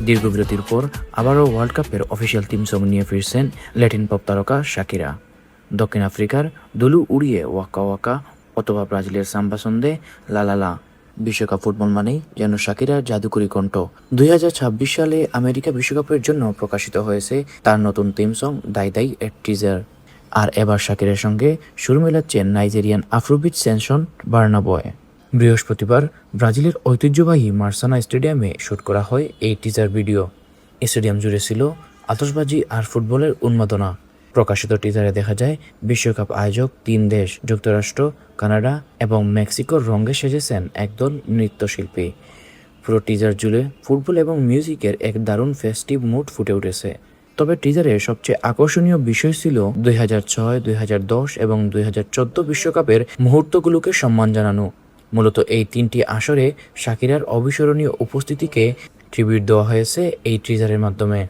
দীর্ঘ বিরতির পর আবারও ওয়ার্ল্ড কাপের অফিসিয়াল থিম সং নিয়ে ফিরছেন ল্যাটিন পপ তারকা শাকিরা। দক্ষিণ আফ্রিকার দুলু উড়িয়ে ওয়াকা ওয়াকা অথবা ব্রাজিলের সাম্বা সন্দে লা লা লা। বিশ্বকাপ ফুটবল মানেই যেন শাকিরার জাদুকরী কণ্ঠ। 2026 সালে আমেরিকা বিশ্বকাপের জন্য প্রকাশিত হয়েছে তার নতুন থিম সং দাই দাই এর টিজার। আর এবার শাকিরের সঙ্গে সুর মেলাচ্ছেন নাইজেরিয়ান আফ্রোবিট সেনশন বার্না বয়। বৃহস্পতিবার ব্রাজিলের ঐতিহ্যবাহী মার্সানা স্টেডিয়ামে শুট করা হয় এই টিজার ভিডিও। স্টেডিয়াম জুড়ে ছিল আতশবাজি আর ফুটবলের উন্মাদনা। প্রকাশিত টিজারে দেখা যায় বিশ্বকাপ আয়োজক 3 দেশ যুক্তরাষ্ট্র, কানাডা এবং মেক্সিকোর রঙে সেজেছেন একদল নৃত্যশিল্পী। পুরো টিজার জুড়ে ফুটবল এবং মিউজিকের এক দারুণ ফেস্টিভ মুড ফুটে উঠেছে। তবে টিজারের সবচেয়ে আকর্ষণীয় বিষয় ছিল 2006, 2010 এবং 2014 বিশ্বকাপের মুহূর্তগুলোকে সম্মান জানানো। মূলত এই 3টি আসরে শাকিরার অবিস্মরণীয় উপস্থিতিকে ট্রিবিউট দেওয়া হয়েছে এই টিজারের মাধ্যমে।